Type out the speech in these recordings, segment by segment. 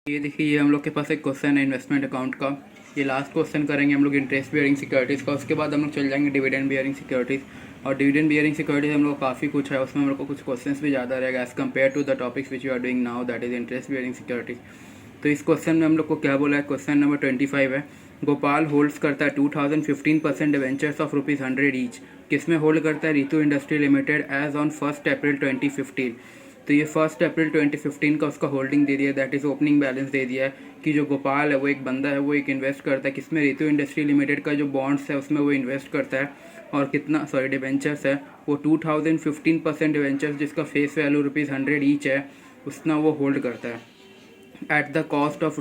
ये देखिए, ये हम लोग के पास एक क्वेश्चन है इन्वेस्टमेंट अकाउंट का। ये लास्ट क्वेश्चन करेंगे हम लोग इंटरेस्ट बियरिंग सिक्योरिटीज़ का। उसके बाद हम लोग चल जाएंगे डिविडेंड बियरिंग सिक्योरिटीज़। और डिविडेंड बियरिंग सिक्योरिटीज़ हम लोग काफ़ी कुछ है, उसमें हम लोग को कुछ क्वेश्चंस भी ज़्यादा रहेगा as compare to the topics which you are doing now, that is interest bearing securities. तो इस क्वेश्चन में हम लोग को क्या बोला है, क्वेश्चन नंबर 25 है। गोपाल होल्ड्स करता है 2015% डिवेंचर्स ऑफ ₹100 ईच। किसमें होल्ड करता है? Ritu industry limited as on 1 April 2015। तो ये 1 अप्रैल 2015 का उसका होल्डिंग दे दिया है, दैट इज़ ओपनिंग बैलेंस दे दिया है कि जो गोपाल है वो एक बंदा है, वो एक इन्वेस्ट करता है किसमें? रितु इंडस्ट्री लिमिटेड का जो बॉन्ड्स है उसमें वो इन्वेस्ट करता है। और कितना, सॉरी डिवेंचर्स है, वो 2015% डिवेंचर्स जिसका फेस वैल्यू ₹100 ईच है उतना वो होल्ड करता है एट द कॉस्ट ऑफ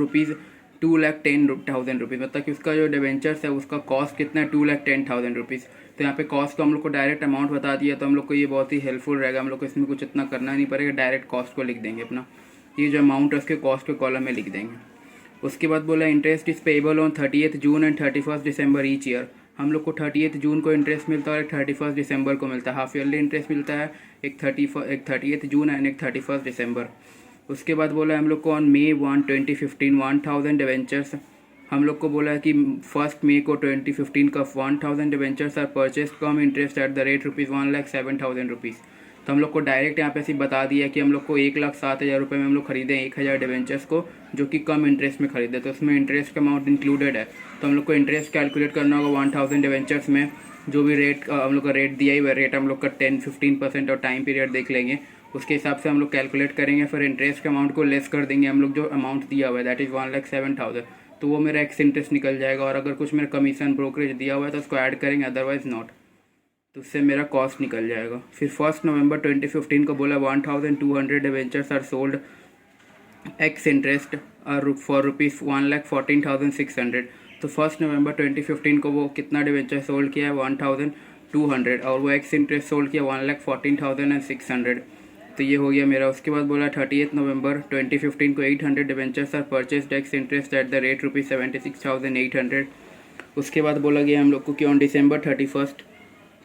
₹2,10,000। मतलब कि उसका जो डिवेंचर्स है उसका कॉस्ट कितना है? ₹2,10,000। तो यहाँ पे कॉस्ट को हम लोग को डायरेक्ट अमाउंट बता दिया, तो हम लोग को ये बहुत ही हेल्पफुल रहेगा। हम लोग को इसमें कुछ इतना करना नहीं पड़ेगा, डायरेक्ट कॉस्ट को लिख देंगे अपना। ये जो अमाउंट है उसके कॉस्ट के कॉलम में लिख देंगे। उसके बाद बोला interest is payable on 30th June and 31st December each year. हम लोग को 30th जून को इंटरेस्ट मिलता है और एक 31st दिसंबर को मिलता है। हाफ ईयरली इंटरेस्ट मिलता है, एक 30th जून एंड एक 31st दिसंबर। उसके बाद बोला हम लोग को ऑन May 1, 2015 1000 डिवेंचर्स। हम लोग को बोला है कि 1 मई को 2015 का 1000 debentures are purchase cum interest at the rate ₹1,07,000। तो हम लोग को डायरेक्ट यहाँ पे सिर्फ बता दिया कि हम लोग को 1,07,000 रुपये में हम लोग खरीदें 1000 डिवेंचर्स को, जो कि कम इंटरेस्ट में खरीदे। तो उसमें इंटरेस्ट का अमाउंट इंक्लूडेड है। तो हम लोग को इंटरेस्ट कैलकुलेट करना होगा 1000 डिवेंचर्स में। जो भी रेट हम लोग का रेट दिया ही हुआ रेट हम लोग का 10-15% और टाइम पीरियड देख लेंगे, उसके हिसाब से हम लोग कैलकुलेट करेंगे। फिर इंटरेस्ट के अमाउंट को लेस कर देंगे हम लोग, जो अमाउंट दिया हुआ है दैट इज़ 1,07,000। तो वो मेरा एक्स इंटरेस्ट निकल जाएगा। और अगर कुछ मेरा कमीशन ब्रोकरेज दिया हुआ है तो उसको ऐड करेंगे, अदरवाइज नॉट। तो उससे मेरा कॉस्ट निकल जाएगा। फिर 1 नवंबर 2015 को बोला 1200 debentures are sold ex interest for ₹1,14,600। तो 1 नवंबर 2015 को वो कितना डिवेंचर सोल्ड किया है? 1200। और वो एक्स इंटरेस्ट सोल्ड किया 1,14,600। तो ये हो गया मेरा। उसके बाद बोला 30th नवंबर 2015 को 800 debentures are purchased ex interest at the rate ₹76,800। उसके बाद बोला गया हम लोग को कि on December 31st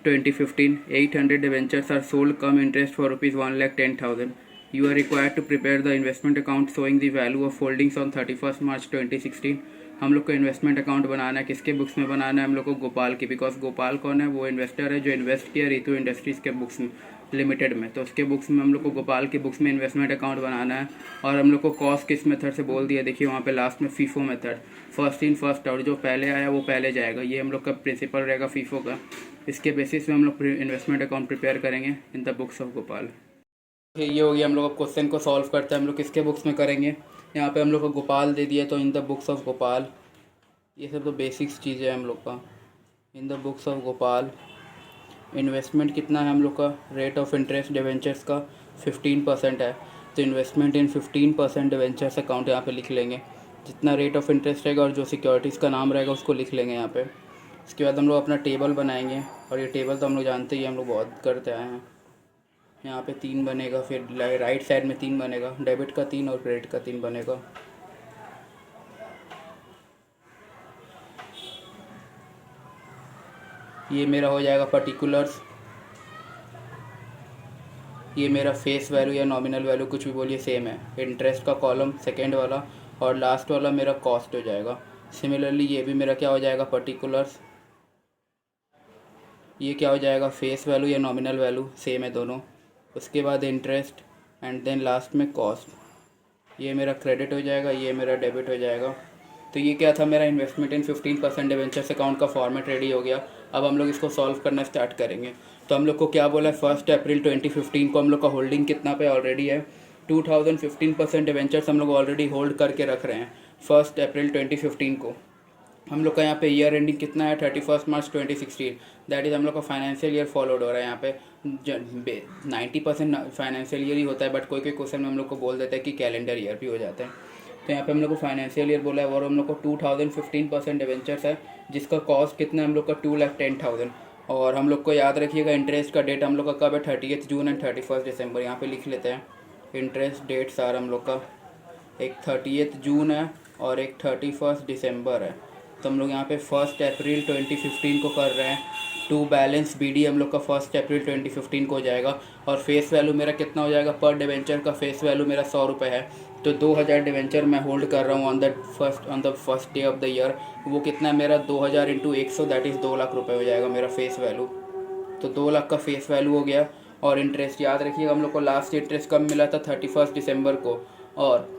2015 800 debentures are sold cum interest for ₹1,10,000। You are required to prepare the investment account showing the value of holdings on 31st March 2016। हम लोग को इन्वेस्टमेंट अकाउंट बनाना है, किसके बुक्स में बनाना है? हम लोग को गोपाल की, बिकॉज गोपाल कौन है? वो इन्वेस्टर है जो इन्वेस्ट किया रितु इंडस्ट्रीज़ के बुक्स में लिमिटेड में। तो उसके बुक्स में हम लोग को गोपाल की बुक्स में इन्वेस्टमेंट अकाउंट बनाना है। और हम लोग को कॉस्ट किस मेथड से बोल दिया, देखिए वहाँ पे लास्ट में FIFO method, first in first out, जो पहले आया वो पहले जाएगा। ये हम लोग का प्रिंसिपल रहेगा फीफो का। इसके बेसिस पे हम लोग इन्वेस्टमेंट अकाउंट प्रिपेयर करेंगे in the books of Gopal. ये हो गया हम लोग क्वेश्चन को सॉल्व करते हैं। हम लोग किसके बुक्स में करेंगे? यहाँ पे हम लोग को गोपाल दे दिया, तो in the books of Gopal. ये सब तो बेसिक्स चीज़ें हैं हम लोग का। In the books of Gopal investment कितना है हम लोग का? रेट ऑफ इंटरेस्ट डिवेंचर्स का 15% है। तो इन्वेस्टमेंट इन 15% डिवेंचर्स अकाउंट यहाँ पे लिख लेंगे। जितना रेट ऑफ इंटरेस्ट रहेगा और जो सिक्योरिटीज़ का नाम रहेगा उसको लिख लेंगे यहाँ पे। इसके बाद हम लोग अपना टेबल बनाएंगे, और ये टेबल तो हम लोग जानते ही हम लोग बहुत करते आए हैं। यहाँ पे 3 बनेगा, फिर राइट साइड में 3 बनेगा, डेबिट का 3 और क्रेडिट का 3 बनेगा। ये मेरा हो जाएगा पर्टिकुलर्स, ये मेरा फेस वैल्यू या नॉमिनल वैल्यू कुछ भी बोलिए सेम है। इंटरेस्ट का कॉलम सेकेंड वाला, और लास्ट वाला मेरा कॉस्ट हो जाएगा। सिमिलरली ये भी मेरा क्या हो जाएगा? पर्टिकुलर्स। ये क्या हो जाएगा? फेस वैल्यू या नॉमिनल वैल्यू, सेम है दोनों। उसके बाद इंटरेस्ट एंड देन लास्ट में कॉस्ट। ये मेरा क्रेडिट हो जाएगा, ये मेरा डेबिट हो जाएगा। तो ये क्या था? मेरा इन्वेस्टमेंट इन 15% डिवेंचर्स अकाउंट का फॉर्मेट रेडी हो गया। अब हम लोग इसको सॉल्व करना स्टार्ट करेंगे। तो हम लोग को क्या बोला है? 1 अप्रैल 2015 को हम लोग का होल्डिंग कितना पे ऑलरेडी है? 2015% डिवेंचर्स हम लोग ऑलरेडी होल्ड करके रख रहे हैं 1 अप्रैल 2015 को। हम लोग का यहाँ पे ईयर एंडिंग कितना है? 31 मार्च 2016। दैट इज़ हम लोग का फाइनेंशियल ईयर फॉलोड हो रहा है। यहाँ पे 90% फाइनेंशियल ईयर ही होता है, बट कोई कोई क्वेश्चन में हम लोग को बोल देता है कि कैलेंडर ईयर भी हो जाता है। तो यहाँ पे हम लोग को फाइनेंशियल ईयर बोला है, और हम लोग को 2015% डिवेंचर्स है जिसका कॉस्ट कितना है हम लोग का? 2,10,000। और हम लोग को याद रखिएगा इंटरेस्ट का डेट हम लोग का कब है? 30th जून एंड 31st दिसंबर। यहाँ पे लिख लेते हैं इंटरेस्ट डेट सार हम लोग का, एक 30th जून है और एक 31st दिसंबर है। तो हम लोग यहाँ पे 1 अप्रैल 2015 को कर रहे हैं। टू बैलेंस BD हम लोग का 1 अप्रैल 2015 को हो जाएगा। और फेस वैल्यू मेरा कितना हो जाएगा? पर डिवेंचर का फेस वैल्यू मेरा ₹100 है। तो 2000 डिवेंचर मैं होल्ड कर रहा हूँ on the first day of the year. वो कितना है मेरा 2000 इंटू 100 दैट इज़ 2 लाख रुपए हो जाएगा मेरा फेस वैल्यू। तो 2 लाख का फेस वैल्यू हो गया। और इंटरेस्ट याद रखिएगा हम लोग को लास्ट इंटरेस्ट कब मिला था 31 दिसंबर को। और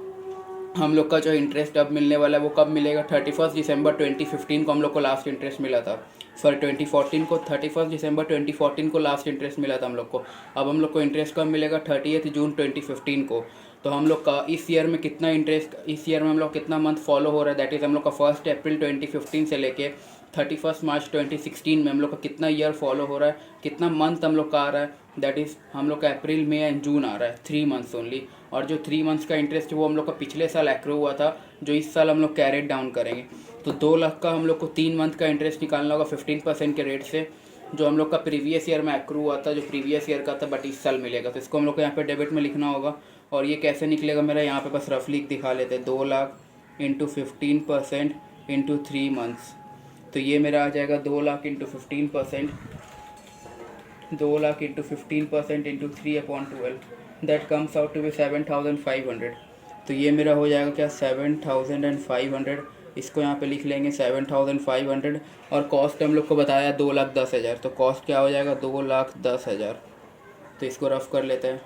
हम लोग का जो इंटरेस्ट अब मिलने वाला है वो कब मिलेगा 31 दिसंबर 2015 को हम लोग को लास्ट इंटरेस्ट मिला था। सॉरी 2014 को 31 दिसंबर 2014 को लास्ट इंटरेस्ट मिला था हम लोग को। अब हम लोग को इंटरेस्ट कब मिलेगा 30 जून 2015 को। तो हम लोग का इस ईयर में कितना इंटरेस्ट, इस ईयर में हम लोग कितना मंथ फॉलो हो रहा है दैट इज़ हम लोग का 1 अप्रैल 2015 से लेके 31 मार्च 2016 में हम लोग का कितना ईयर फॉलो हो रहा है, कितना मंथ हम लोग का आ रहा है दैट इज़ हम लोग का अप्रैल मई एंड जून आ रहा है 3 मंथ्स ओनली। और जो 3 मंथ्स का इंटरेस्ट है वो हम लोग का पिछले साल एक्रू हुआ था जो इस साल हम लोग कैरेट डाउन करेंगे। तो 2 लाख का हम लोग को 3 मंथ का इंटरेस्ट निकालना होगा 15% के रेट से जो हम लोग का प्रीवियस ईयर में एक्रू हुआ था, जो प्रीवियस ईयर का था बट इस साल मिलेगा। तो इसको हम लोग को यहाँ पे डेबिट में लिखना होगा। और ये कैसे निकलेगा मेरा यहाँ पे बस रफली दिखा लेते हैं 2 लाख इंटू 15% इंटू 3 मंथ्स। तो ये मेरा आ जाएगा 2 lakh into 15%, 2 lakh into 15% into 3/12 that comes out to be 7500। तो ये मेरा हो जाएगा क्या 7500। इसको यहाँ पे लिख लेंगे 7500। और कॉस्ट हम लोग को बताया 2,10,000। तो कॉस्ट क्या हो जाएगा 2,10,000। तो इसको रफ कर लेते हैं।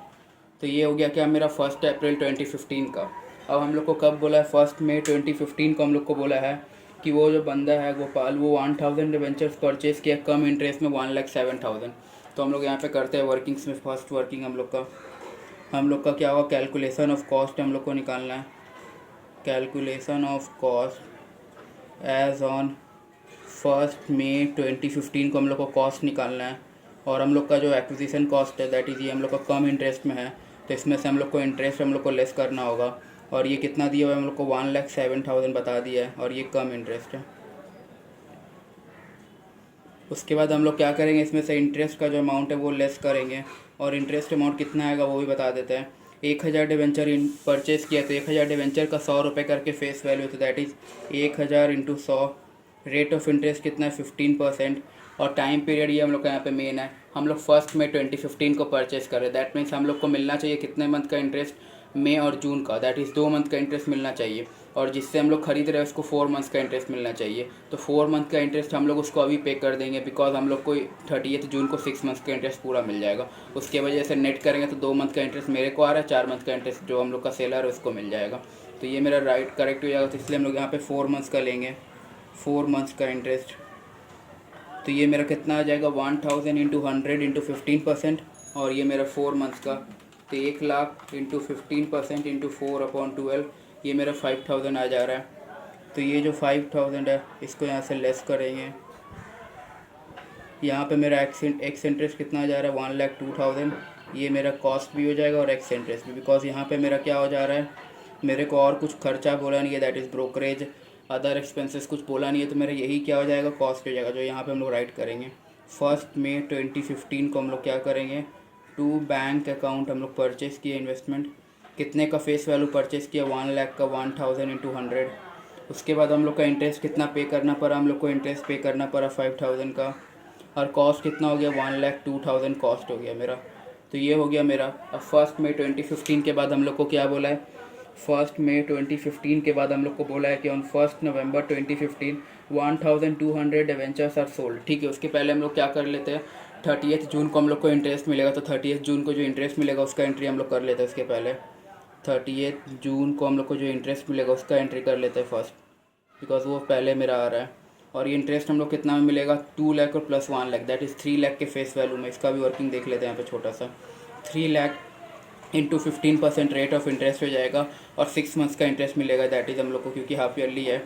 तो ये हो गया क्या मेरा 1 अप्रैल 2015 का। अब हम लोग को कब बोला है 1 मई 2015 को हम लोग को बोला है कि वो जो बंदा है गोपाल वो 1000 डिवेंचर्स परचेज़ किया कम इंटरेस्ट में 1,07,000। तो हम लोग यहाँ पे करते हैं वर्किंग्स में। फर्स्ट वर्किंग हम लोग का क्या होगा कैलकुलेशन ऑफ कॉस्ट हम लोग को निकालना है। Calculation of cost as on 1 May 2015 को हम लोग को कॉस्ट निकालना है। और हम लोग का जो एक्विजिशन कॉस्ट है दैट इज़ ये हम लोग का कम इंटरेस्ट में है तो इसमें से हम लोग को इंटरेस्ट हम लोग को लेस करना होगा। और ये कितना दिया हुआ है हम लोग को 1,07,000 बता दिया है और ये कम इंटरेस्ट है। उसके बाद हम लोग क्या करेंगे इसमें से इंटरेस्ट का जो अमाउंट है वो लेस करेंगे। और इंटरेस्ट अमाउंट कितना आएगा वो भी बता देते हैं। 1000 डिवेंचर परचेज़ किया तो 1000 डिवेंचर का 100 रुपये करके फेस वैल्यू तो that is 1000 into 100। Rate of interest कितना है 15%। और टाइम पीरियड ये हम लोग का यहाँ पे मेन है। हम लोग 1 मई 2015 को परचेज़ करें दैट मीन्स हम लोग को मिलना चाहिए कितने मंथ का इंटरेस्ट, मई और जून का, दैट इज़ 2 मंथ का इंटरेस्ट मिलना चाहिए। और जिससे हम लोग खरीद रहे हैं उसको 4 मंथ्स का इंटरेस्ट मिलना चाहिए। तो 4 मंथ का इंटरेस्ट हम लोग उसको अभी पे कर देंगे बिकॉज हम लोग को 30 जून को 6 मंथ्स का इंटरेस्ट पूरा मिल जाएगा। उसके वजह से नेट करेंगे तो 2 मंथ का इंटरेस्ट मेरे को आ रहा है, 4 मंथ का इंटरेस्ट जो हम लोग का सेलर है उसको मिल जाएगा। तो ये मेरा राइट करेक्ट हो जाएगा। तो इसलिए हम लोग यहाँ पे 4 मंथ्स का लेंगे, 4 मंथ्स का इंटरेस्ट। तो ये मेरा कितना आ जाएगा 1000 इंटू 100 इंटू 15% और ये मेरा 4 मंथ्स का। तो 1 लाख इंटू 15% इंटू 4/12 ये मेरा 5000 आ जा रहा है। तो ये जो 5000 है इसको यहाँ से लेस करेंगे। यहाँ पे मेरा एक्स इंटरेस्ट कितना आ जा रहा है 1,02,000। ये मेरा कॉस्ट भी हो जाएगा और एक्स इंटरेस्ट भी बिकॉज यहाँ पे मेरा क्या हो जा रहा है मेरे को और कुछ खर्चा बोला नहीं है that is brokerage other expenses कुछ बोला नहीं है। तो मेरा यही क्या हो जाएगा कॉस्ट हो जाएगा जो यहाँ पे हम लोग राइट करेंगे। 1 मई 2015 को हम लोग क्या करेंगे टू बैंक अकाउंट हम लोग परचेज़ किए इन्वेस्टमेंट कितने का फेस वैल्यू परचेज़ किया 1 लाख का 1000 इंटू 100। उसके बाद हम लोग का इंटरेस्ट कितना पे करना पड़ा, हम लोग को इंटरेस्ट पे करना पड़ा 5000 का। और कॉस्ट कितना हो गया 1,02,000 कॉस्ट हो गया मेरा। तो ये हो गया मेरा। अब 1 मई 2015 के बाद हम लोग को क्या बोला है 1 मई 2015 के बाद हम लोग को बोला है कि on 1 November 2015 1200 debentures are sold. ठीक है, उसके पहले हम लोग क्या कर लेते हैं 30 जून को हम लोग को इंटरेस्ट मिलेगा। तो 30 जून को जो इंटरेस्ट मिलेगा उसका एंट्री हम लोग कर लेते हैं। उसके पहले 30 जून को हम लोग को जो इंटरेस्ट मिलेगा उसका एंट्री कर लेते हैं फर्स्ट बिकॉज वो पहले मेरा आ रहा है। और ये इंटरेस्ट हम लोग कितना में मिलेगा 2 लाख और plus 1 lakh that is 3 lakh के फेस वैल्यू में। इसका भी वर्किंग देख लेते हैं यहाँ पे छोटा सा 3 lakh into 15% rate of interest हो जाएगा और 6 मंथ्स का इंटरेस्ट मिलेगा दैट इज़ हम लोग को क्योंकि हाफ ईयरली है।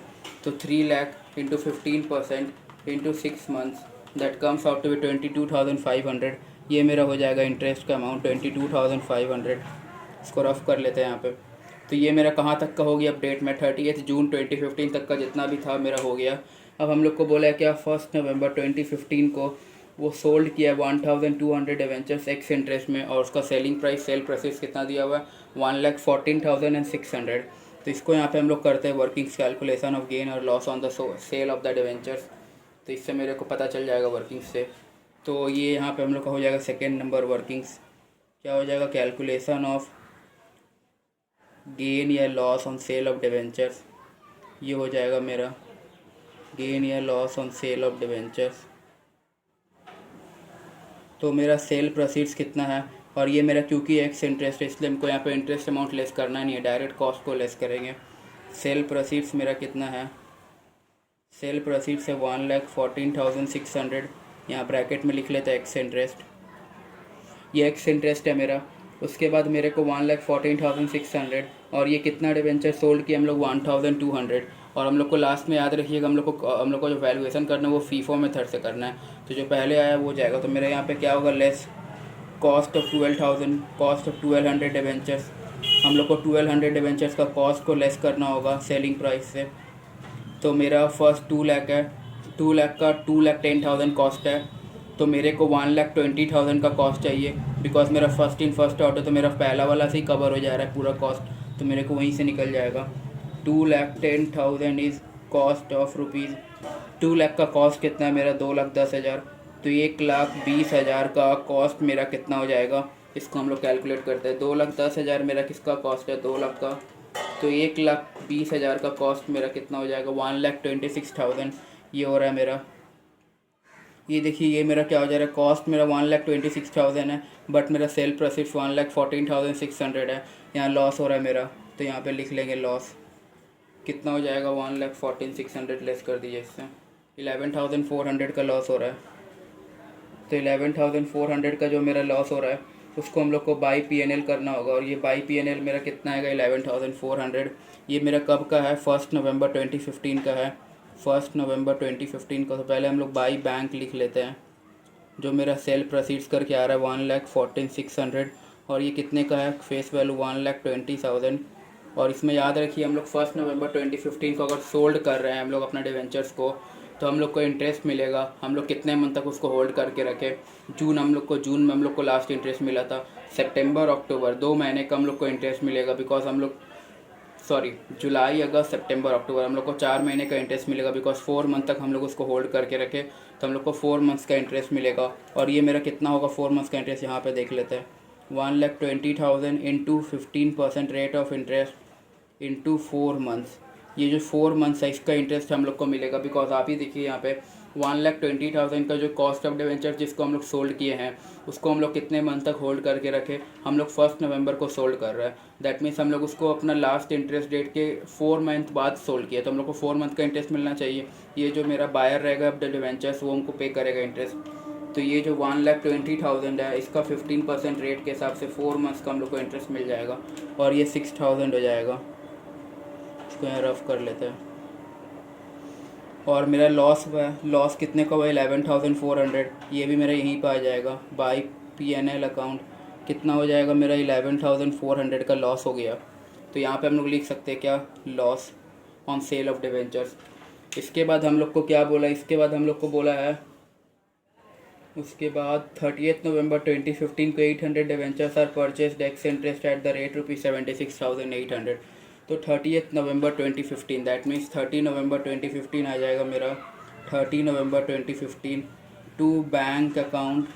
तो 3 lakh into 15% into 6 months that comes out to be 22,500। ये मेरा हो जाएगा इंटरेस्ट का अमाउंट 22,500। इसको रफ कर लेते हैं यहाँ पे। तो ये मेरा कहाँ तक का हो गया अपडेट में 30 जून 2015 तक का जितना भी था मेरा हो गया। अब हम लोग को बोला है क्या 1 नवंबर 2015 को वो सोल्ड किया है 1200 डिवेंचर्स एक्स इंटरेस्ट में और उसका सेलिंग प्राइस सेल प्राइस कितना दिया हुआ है 1,14,600। तो इसको यहाँ पे हम लोग करते हैं वर्किंग्स कैलकुलेशन ऑफ गेन और loss on the sale of the debentures. तो इससे मेरे को पता चल जाएगा वर्किंग्स से। तो ये यहाँ पे हम लोग का हो जाएगा सेकेंड नंबर वर्किंग्स क्या हो जाएगा कैलकुलेशन ऑफ गेन या loss on sale of debentures, ये हो जाएगा मेरा गेन या loss on sale of debentures. तो मेरा सेल प्रोसीड्स कितना है, और ये मेरा क्योंकि एक्स इंटरेस्ट है इसलिए हमको यहाँ पे इंटरेस्ट अमाउंट लेस करना नहीं है, डायरेक्ट कॉस्ट को लेस करेंगे। सेल प्रोसीड्स मेरा कितना है, सेल प्रोसीड्स है 1,14,600, यहाँ ब्रैकेट में लिख लेते हैं एक्स इंटरेस्ट, ये एक्स इंटरेस्ट है मेरा। उसके बाद मेरे को 1,14,600, और ये कितना डिवेंचर सोल्ड किया हम लोग 1,200, और हम लोग को लास्ट में याद रखिएगा हम लोग को जो वैल्यूएशन करना है वो फीफो मेथड से करना है, तो जो पहले आया वो जाएगा। तो मेरे यहाँ पे क्या होगा, less cost of 12,000, cost of 1,200 debentures, हम लोग को 1,200 डिवेंचर्स का कॉस्ट को लेस करना होगा सेलिंग प्राइस से। तो मेरा फर्स्ट 2 लाख है, 2 लाख का 2,10,000 कॉस्ट है, तो मेरे को 1,20,000 का कॉस्ट चाहिए, बिकॉज मेरा फर्स्ट इन फर्स्ट आउट है, तो मेरा पहला वाला से ही कवर हो जा रहा है पूरा कॉस्ट, तो मेरे को वहीं से निकल जाएगा। 2,10,000 is cost of rupees, 2 lakh का कॉस्ट कितना है मेरा 2,10,000, तो 1,20,000 का कॉस्ट मेरा कितना हो जाएगा, इसको हम लोग कैलकुलेट करते हैं। 2,10,000 मेरा किसका कॉस्ट है, 2 लाख का, तो 1,20,000 का कॉस्ट मेरा कितना हो जाएगा 1,26,000, ये हो रहा है मेरा। ये देखिए ये मेरा क्या हो जा रहा है, कॉस्ट मेरा 1,26,000 है, बट मेरा सेल प्रोसीड्स 1,14,600 है, यहाँ लॉस हो रहा है मेरा, तो यहाँ पे लिख लेंगे लॉस कितना हो जाएगा 1,14,600 लेस कर दीजिए इससे, 11,400 का लॉस हो रहा है। तो 11,400 का जो मेरा लॉस हो रहा है उसको हम लोग को बाई P&L करना होगा, और ये बाई P&L मेरा कितना आएगा 11,400। ये मेरा कब का है, 1 नवंबर 2015 का है, 1 नवंबर 2015 का। तो पहले हम लोग बाई बैंक लिख लेते हैं, जो मेरा सेल प्रोसीड्स करके आ रहा है 1,14,600, और ये कितने का है, फेस वैल्यू 1,20,000। और इसमें याद रखिए हम लोग 1 नवंबर 2015 को अगर सोल्ड कर रहे हैं हम लोग अपना डिवेंचर्स को, तो हम लोग को इंटरेस्ट मिलेगा, हम लोग कितने मंथ तक उसको होल्ड करके रखें। जून में हम लोग को लास्ट इंटरेस्ट मिला था, सितंबर अक्टूबर 2 महीने का हम लोग को इंटरेस्ट मिलेगा, बिकॉज हम लोग जुलाई अगस्त सितंबर अक्टूबर हम लोग को 4 महीने का इंटरेस्ट मिलेगा, बिकॉज 4 मंथ तक हम लोग उसको होल्ड करके रखे, तो हम लोग को 4 मंथ्स का इंटरेस्ट मिलेगा। और ये मेरा कितना होगा 4 मंथ्स का इंटरेस्ट, यहाँ पे देख लेते हैं, 1,20,000 into 15% rate of interest into 4 months, ये जो 4 मंथ्स है इसका इंटरेस्ट हम लोग को मिलेगा। बिकॉज आप ही देखिए यहाँ पे 1,20,000 का जो कॉस्ट ऑफ डिवेंचर जिसको हम लोग सोल्ड किए हैं उसको हम लोग कितने मंथ तक होल्ड करके रखे, हम लोग 1 नवंबर को सोल्ड कर रहे हैं, दैट मीन्स हम लोग उसको अपना लास्ट इंटरेस्ट डेट के 4 मंथ बाद सोल्ड किया, तो हम लोग को 4 मंथ का इंटरेस्ट मिलना चाहिए। ये जो मेरा बायर रहेगा अब डिवेंचर्स वो हमको पे करेगा इंटरेस्ट, तो ये जो 1,20,000 है इसका 15% रेट के हिसाब से 4 मंथ्स का हम लोग को इंटरेस्ट मिल जाएगा, और ये 6,000 हो जाएगा। इसको यहाँ रफ कर लेते हैं। और मेरा लॉस कितने का हुआ 11,400, ये भी मेरा यहीं पर आ जाएगा, बाई P&L अकाउंट कितना हो जाएगा मेरा 11,400 का लॉस हो गया। तो यहाँ पे हम लोग लिख सकते हैं क्या, loss on sale of debentures. इसके बाद हम लोग को क्या बोला, इसके बाद हम लोग को बोला है, उसके बाद 30 नवंबर 2015 को 800 debentures are purchased ex interest at the rate ₹76,800। तो 30 नवंबर 2015 दैट मीन्स 30 नवंबर 2015 आ जाएगा मेरा, 30 नवंबर 2015 टू बैंक अकाउंट।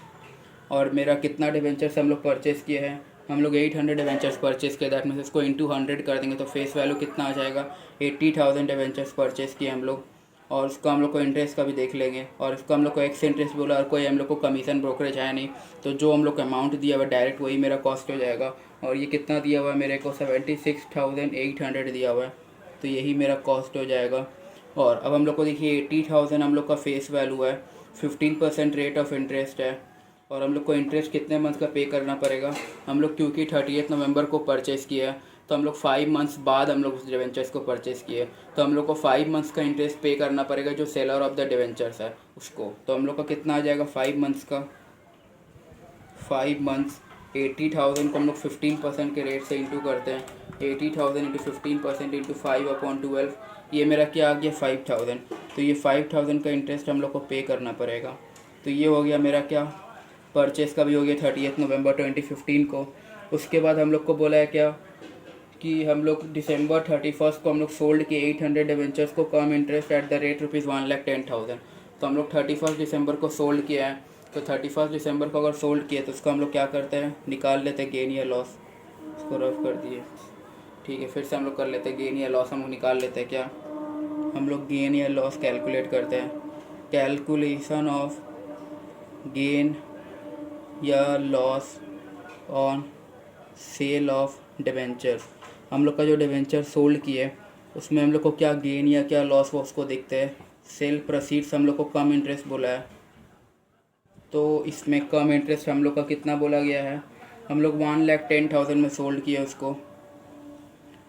और मेरा कितना डिवेंचर्स हम लोग परचेस किए हैं, हम लोग 800 डिवेंचर्स परचेस किए, दैट मीन्स इसको इंटू 100 कर देंगे तो फेस वैल्यू कितना आ जाएगा 80,000 डिवेंचर्स परचेस किए हम लोग। और उसको हम लोग को इंटरेस्ट का भी देख लेंगे, और इसको हम लोग को एक्स इंटरेस्ट बोला, और कोई हम लोग को कमीशन ब्रोकरेज है नहीं, तो जो हम लोग को अमाउंट दिया हुआ डायरेक्ट वही मेरा कॉस्ट हो जाएगा। और ये कितना दिया हुआ है मेरे को 76,800 दिया हुआ है, तो यही मेरा कॉस्ट हो जाएगा। और अब हम लोग को देखिए 80,000 हम लोग का फेस वैल्यू है, 15% रेट ऑफ इंटरेस्ट है, और हम लोग को इंटरेस्ट कितने मंथ का पे करना पड़ेगा, हम लोग क्योंकि 30 नवंबर को परचेज़ किया है तो हम लोग 5 मंथ्स बाद हम लोग उस डिवेंचर्स को परचेज़ किए, तो हम लोग को 5 मंथ्स का इंटरेस्ट पे करना पड़ेगा जो सेलर ऑफ द डिवेंचर्स है उसको। तो हम लोग का कितना आ जाएगा 5 मंथ्स का, 5 मंथ्स 80,000 को हम लोग 15% के रेट से इंटू करते हैं, 80,000 इंटू 15% इंटू 5/12, ये मेरा क्या आ गया 5,000। तो ये 5,000 का इंटरेस्ट हम लोग को पे करना पड़ेगा। तो ये हो गया मेरा क्या, परचेस का भी हो गया 30 नवंबर 2015 को। उसके बाद हम लोग को बोला है क्या कि हम लोग दिसंबर 31 को हम लोग सोल्ड किए 800 डिवेंचर्स को कम इंटरेस्ट एट द रेट ₹1,10,000। तो हम लोग 31 दिसंबर को सोल्ड किया है, तो 31 दिसंबर को अगर सोल्ड किए तो उसको हम लोग क्या करते हैं, निकाल लेते हैं गेन या लॉस, इसको रफ कर दिए, ठीक है, फिर से हम लोग कर लेते हैं गेन या लॉस, हम लोग निकाल लेते हैं क्या, हम लोग गेन या लॉस कैलकुलेट करते हैं। कैलकुलेशन ऑफ गेन या loss on sale of debentures. हम लोग का जो डिबेंचर सोल्ड किए उसमें हम लोग को क्या गेन या क्या लॉस वो उसको देखते हैं। सेल प्रोसीड्स हम लोग को कम इंटरेस्ट बोला है, तो इसमें कम इंटरेस्ट हम लोग का कितना बोला गया है, हम लोग 1,10,000 में सोल्ड किया उसको,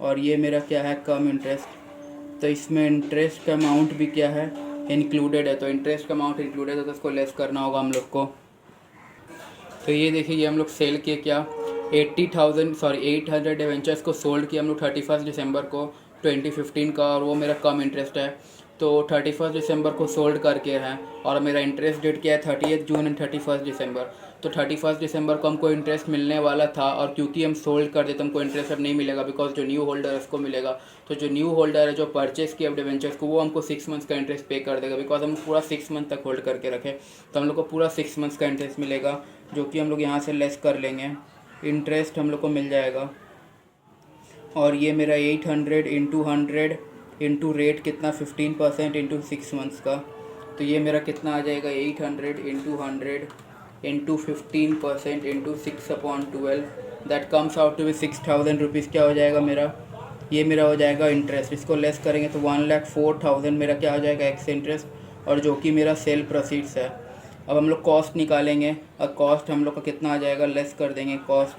और ये मेरा क्या है कम इंटरेस्ट। तो इसमें इंटरेस्ट का अमाउंट भी क्या है इंक्लूडेड है, तो इंटरेस्ट का अमाउंट इंक्लूडेड है तो उसको लेस करना होगा हम लोग को। तो ये देखिए ये हम लोग सेल किए क्या 800 डिवेंचर्स को सोल्ड किया हम लोग 31 दिसंबर को 2015 का, और वो मेरा कम इंटरेस्ट है। तो 31 दिसंबर को सोल्ड करके हैं, और मेरा इंटरेस्ट डेट क्या है 30 जून एंड 31 दिसंबर। तो 31 दिसंबर को हमको इंटरेस्ट मिलने वाला था, और क्योंकि हम सोल्ड कर देते हमको इंटरेस्ट अब नहीं मिलेगा, बिकॉज जो न्यू होल्डर है उसको मिलेगा। तो जो न्यू होल्डर है जो परचेस किया डिवेंचर्स को, वो हमको 6 मंथ्स का इंटरेस्ट पे कर देगा, बिकॉज हम पूरा 6 मंथ तक होल्ड करके रखें, तो हम लोग को पूरा 6 मंथ्स का इंटरेस्ट मिलेगा, जो कि हम लोग यहाँ से लेस कर लेंगे। इंटरेस्ट हम लोग को मिल जाएगा, और ये मेरा 800 इंटू 100 इंटू रेट कितना 15% इंटू 6 मंथ्स का, तो ये मेरा कितना आ जाएगा 800 into 100 into 15% into 6/12, that comes out to be 6,000 rupees. क्या हो जाएगा मेरा, ये मेरा हो जाएगा इंटरेस्ट। इसको लेस करेंगे तो 1,04,000 मेरा क्या हो जाएगा एक्स इंटरेस्ट, और जो कि मेरा सेल प्रोसीड्स है। अब हम लोग कॉस्ट निकालेंगे, और कॉस्ट हम लोग का कितना आ जाएगा, लेस कर देंगे कॉस्ट।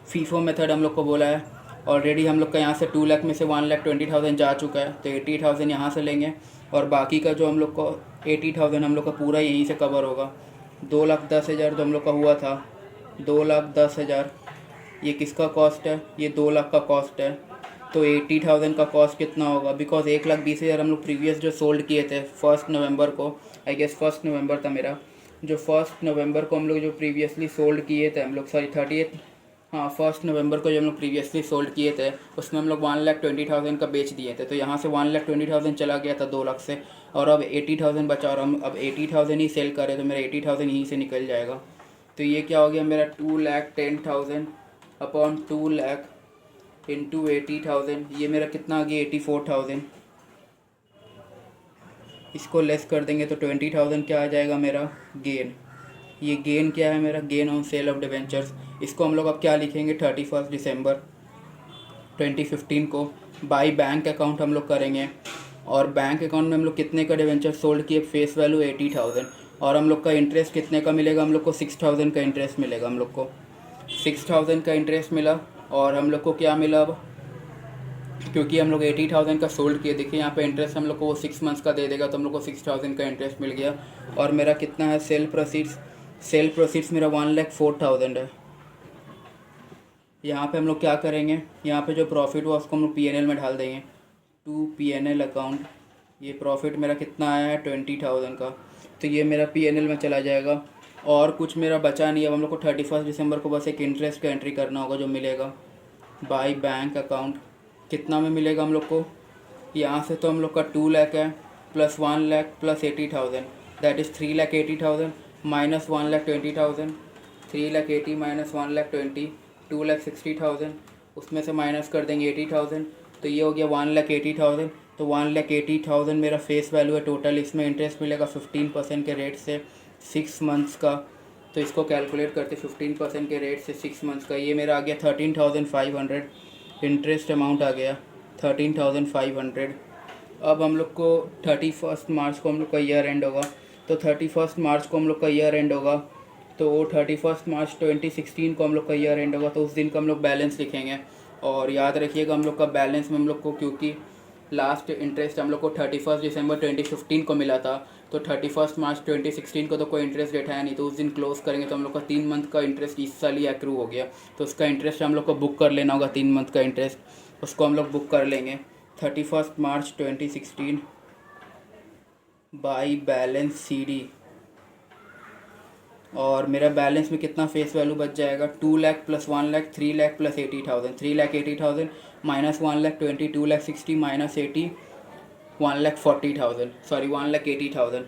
फीफो मेथड हम लोग को बोला है, ऑलरेडी हम लोग का यहाँ से 2 लाख में से 1,20,000 जा चुका है, तो 80,000 यहाँ से लेंगे, और बाकी का जो हम लोग को 80,000 हम लोग का पूरा यहीं से कवर होगा। 2,10,000 जो हम लोग का हुआ था, 2,10,000 ये किसका कॉस्ट है, ये 2 लाख का कॉस्ट है। तो 80,000 का कॉस्ट कितना होगा, बिकॉज 1,20,000 हम लोग प्रीवियस जो सोल्ड किए थे 1 नवंबर को, आई गेस 1 नवंबर था मेरा, जो 1 नवंबर को हम लोग जो प्रीवियसली सोल्ड किए थे हम लोग, सॉरी 1 नवंबर को जो हम लोग प्रीवियसली सोल्ड किए थे उसमें हम लोग 1,20,000 का बेच दिए थे, तो यहाँ से 1,20,000 चला गया था 2 लाख से, और अब 80,000 बचा, और हम अब 80,000 ही सेल करें तो मेरा 80,000 यहीं से निकल जाएगा। तो ये क्या हो गया मेरा 2,10,000 अपॉन 2 लाख इंटू 80,000, ये मेरा कितना आ गया 84,000। इसको लेस कर देंगे तो 20,000 क्या आ जाएगा मेरा गेन। ये गेन क्या है मेरा, gain on sale of debentures. इसको हम लोग अब क्या लिखेंगे 31 दिसंबर 2015 को बाई बैंक अकाउंट हम लोग करेंगे, और बैंक अकाउंट में हम लोग कितने का डिवेंचर सोल्ड किए, फेस वैल्यू 80,000, और हम लोग का इंटरेस्ट कितने का मिलेगा, हम लोग को 6,000 का इंटरेस्ट मिलेगा, हम लोग को 6,000 का इंटरेस्ट मिला। और हम लोग को क्या मिला अब, क्योंकि हम लोग 80,000 का सोल्ड किए, देखिए यहाँ पे इंटरेस्ट हम लोग को वो 6 मंथ्स का दे देगा, तो हम लोग को 6,000 का इंटरेस्ट मिल गया। और मेरा कितना है सेल प्रोसीड्स मेरा 1,04,000 है। यहाँ पे हम लोग क्या करेंगे, यहाँ पे जो प्रॉफिट हुआ उसको हम लोग PNL में डाल देंगे, टू PNL अकाउंट। ये प्रॉफिट मेरा कितना आया है 20,000 का, तो ये मेरा PNL में चला जाएगा, और कुछ मेरा बचा नहीं। अब हम लोग को 31 दिसंबर को बस एक इंटरेस्ट का एंट्री करना होगा जो मिलेगा बाई बैंक अकाउंट। कितना में मिलेगा हम लोग को, यहाँ से तो हम लोग का 2 लाख है, plus 1 lakh plus 80,000, that is 3,80,000 minus 1,20,000, 3,80,000 minus 1,20,000 2,60,000, उसमें से माइनस कर देंगे 80,000, तो ये हो गया 1,80,000। तो 1,80,000 मेरा फेस वैल्यू है टोटल। इसमें इंटरेस्ट मिलेगा 15% के रेट से 6 मंथ्स का, तो इसको कैलकुलेट करते 15% के रेट से 6 मंथ्स का, ये मेरा आ गया 13,500 इंटरेस्ट अमाउंट आ गया 13,500। अब हम लोग को 31 मार्च को हम लोग का ईयर एंड होगा, तो 31 मार्च को हम लोग का ईयर एंड होगा, तो 31 मार्च 2016 को हम लोग का ईयर एंड होगा, तो उस दिन का हम लोग बैलेंस लिखेंगे। और याद रखिएगा हम लोग का बैलेंस में हम लोग को, क्योंकि लास्ट इंटरेस्ट हम लोग को 31 दिसंबर 2015 को मिला था, तो 31 मार्च 2016 को तो कोई इंटरेस्ट डेट है नहीं, तो उस दिन क्लोज करेंगे, तो हम लोग का 3 मंथ का इंटरेस्ट इस साल ही एक्रू हो गया, तो उसका इंटरेस्ट हम लोग को बुक कर लेना होगा 3 मंथ का इंटरेस्ट, उसको हम लोग बुक कर लेंगे 31 मार्च 2016 बाई बैलेंस CD। और मेरा बैलेंस में कितना फेस वैल्यू बच जाएगा, 2 lakh plus 1 lakh 3 lakh plus 80,000, 3,80,000 minus 1,20,000 2,60,000 minus 80 1,40,000, sorry 1,80,000।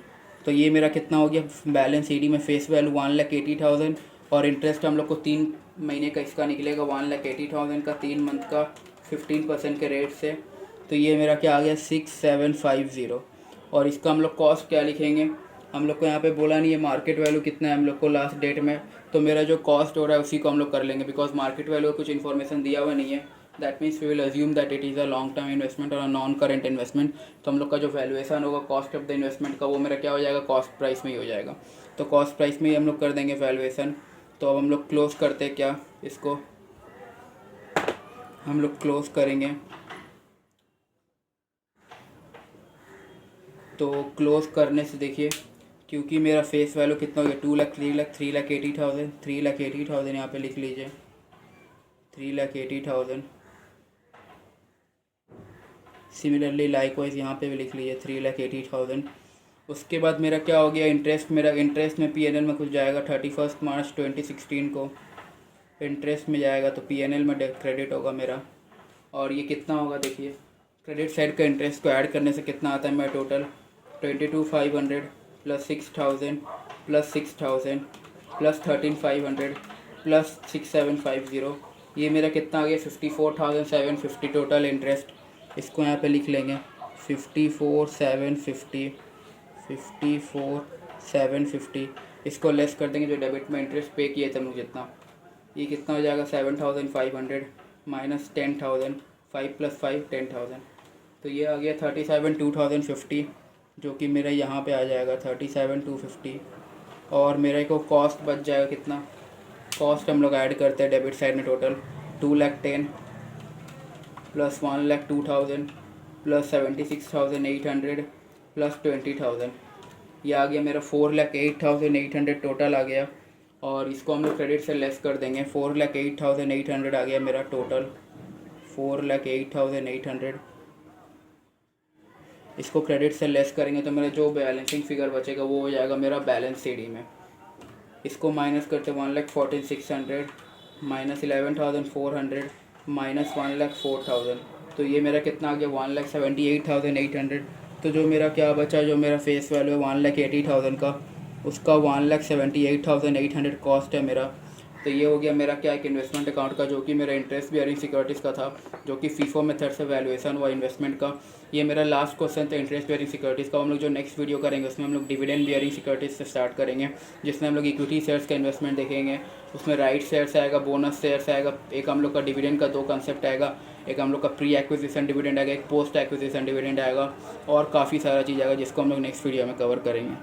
तो ये मेरा कितना हो गया बैलेंस CD में फेस वैल्यू 1,80,000, और इंटरेस्ट हम लोग को 3 महीने का इसका निकलेगा 1,80,000 का 3 मंथ का 15% के रेट से। तो ये मेरा क्या आ गया 6750। और इसका हम लोग कॉस्ट क्या लिखेंगे, हम लोग को यहाँ पे बोला नहीं है मार्केट वैल्यू कितना है हम लोग को लास्ट डेट में, तो मेरा जो कॉस्ट हो रहा है उसी को हम लोग कर लेंगे, बिकॉज मार्केट वैल्यू कुछ इन्फॉर्मेशन दिया हुआ नहीं है। That means we will assume that it is a long term investment और अ नॉन करेंट इन्वेस्टमेंट। तो हम लोग का जो वैल्यूएशन होगा कॉस्ट ऑफ द इन्वेस्टमेंट का, वो मेरा क्या हो जाएगा कॉस्ट प्राइस में ही हो जाएगा। तो कॉस्ट प्राइस में ही हम लोग कर देंगे वैल्यूएशन। तो अब हम लोग क्लोज करते हैं क्या, इसको हम लोग क्लोज करेंगे। तो क्लोज करने से देखिए, क्योंकि मेरा फेस वैल्यू कितना हो गया 2 लाख 3 लाख 3,80,000 3,80,000 यहाँ पे लिख लीजिए 3,80,000। सिमिलरली लाइकवाइज यहाँ पे भी लिख लीजिए 3,80,000। उसके बाद मेरा क्या हो गया इंटरेस्ट, मेरा इंटरेस्ट में पीएनएल में कुछ जाएगा 31 मार्च 2016 को इंटरेस्ट में जाएगा, तो पीएनएल में क्रेडिट होगा मेरा। और ये कितना होगा देखिए, क्रेडिट साइड का इंटरेस्ट को ऐड करने से कितना आता है मेरा total 22,500 plus 6,000 plus 6,000 plus 13,500 plus 6,750, ये मेरा कितना आ गया 54,750 टोटल इंटरेस्ट। इसको यहाँ पे लिख लेंगे 54,750 इसको लेस कर देंगे जो डेबिट में इंटरेस्ट पे किए थे हम लोग जितना, ये कितना हो जाएगा 7,500 माइनस 10,000 5 + 5 10,000, तो ये आ गया 37,250 जो कि मेरा यहाँ पे आ जाएगा 37,250। और मेरे को कॉस्ट बच जाएगा कितना, कॉस्ट हम लोग ऐड करते हैं डेबिट साइड में टोटल 2,10,000 प्लस 1,02,000 प्लस 76,800 प्लस 20,000, ये आ गया मेरा 4,08,800 टोटल आ गया। और इसको हम लोग क्रेडिट से लेस कर देंगे 4,08,800 आ गया मेरा टोटल 4,08,800। इसको क्रेडिट से लेस करेंगे तो मेरा जो बैलेंसिंग फिगर बचेगा वो हो जाएगा मेरा बैलेंस सीडी में। इसको माइनस करते 1,14,600 माइनस 11,400 माइनस 1,04,000, तो ये मेरा कितना आ गया 1,78,800। तो जो मेरा क्या बचा, जो मेरा फेस वैल्यू है 1,80,000 का, उसका 1,78,800 कॉस्ट है मेरा। तो ये हो गया मेरा क्या एक इन्वेस्टमेंट अकाउंट का, जो कि मेरा इंटरेस्ट बियरिंग सिक्योरिटीज़ का था, जो कि फीफो मेथड से वैल्यूएशन हुआ इन्वेस्टमेंट का। ये मेरा लास्ट क्वेश्चन था इंटरेस्ट बियरिंग सिक्योरिटीज़ का। हम लोग जो नेक्स्ट वीडियो करेंगे उसमें हम लोग डिविडेंड बियरिंग सिक्योरिटीज़ से स्टार्ट करेंगे, जिसमें हम लोग इक्विटी शेयर्स का इन्वेस्टमेंट देखेंगे। उसमें राइट शेयर्स आएगा, बोनस शेयर्स आएगा, एक हम लोग का डिविडेंड का 2 कंसेप्ट आएगा, एक हम लोग का प्री एक्विजिशन डिविडेंड आएगा, एक पोस्ट एक्विजिशन डिविडेंड आएगा, और काफ़ी सारा चीज़ आएगा जिसको हम लोग नेक्स्ट वीडियो में कवर करेंगे।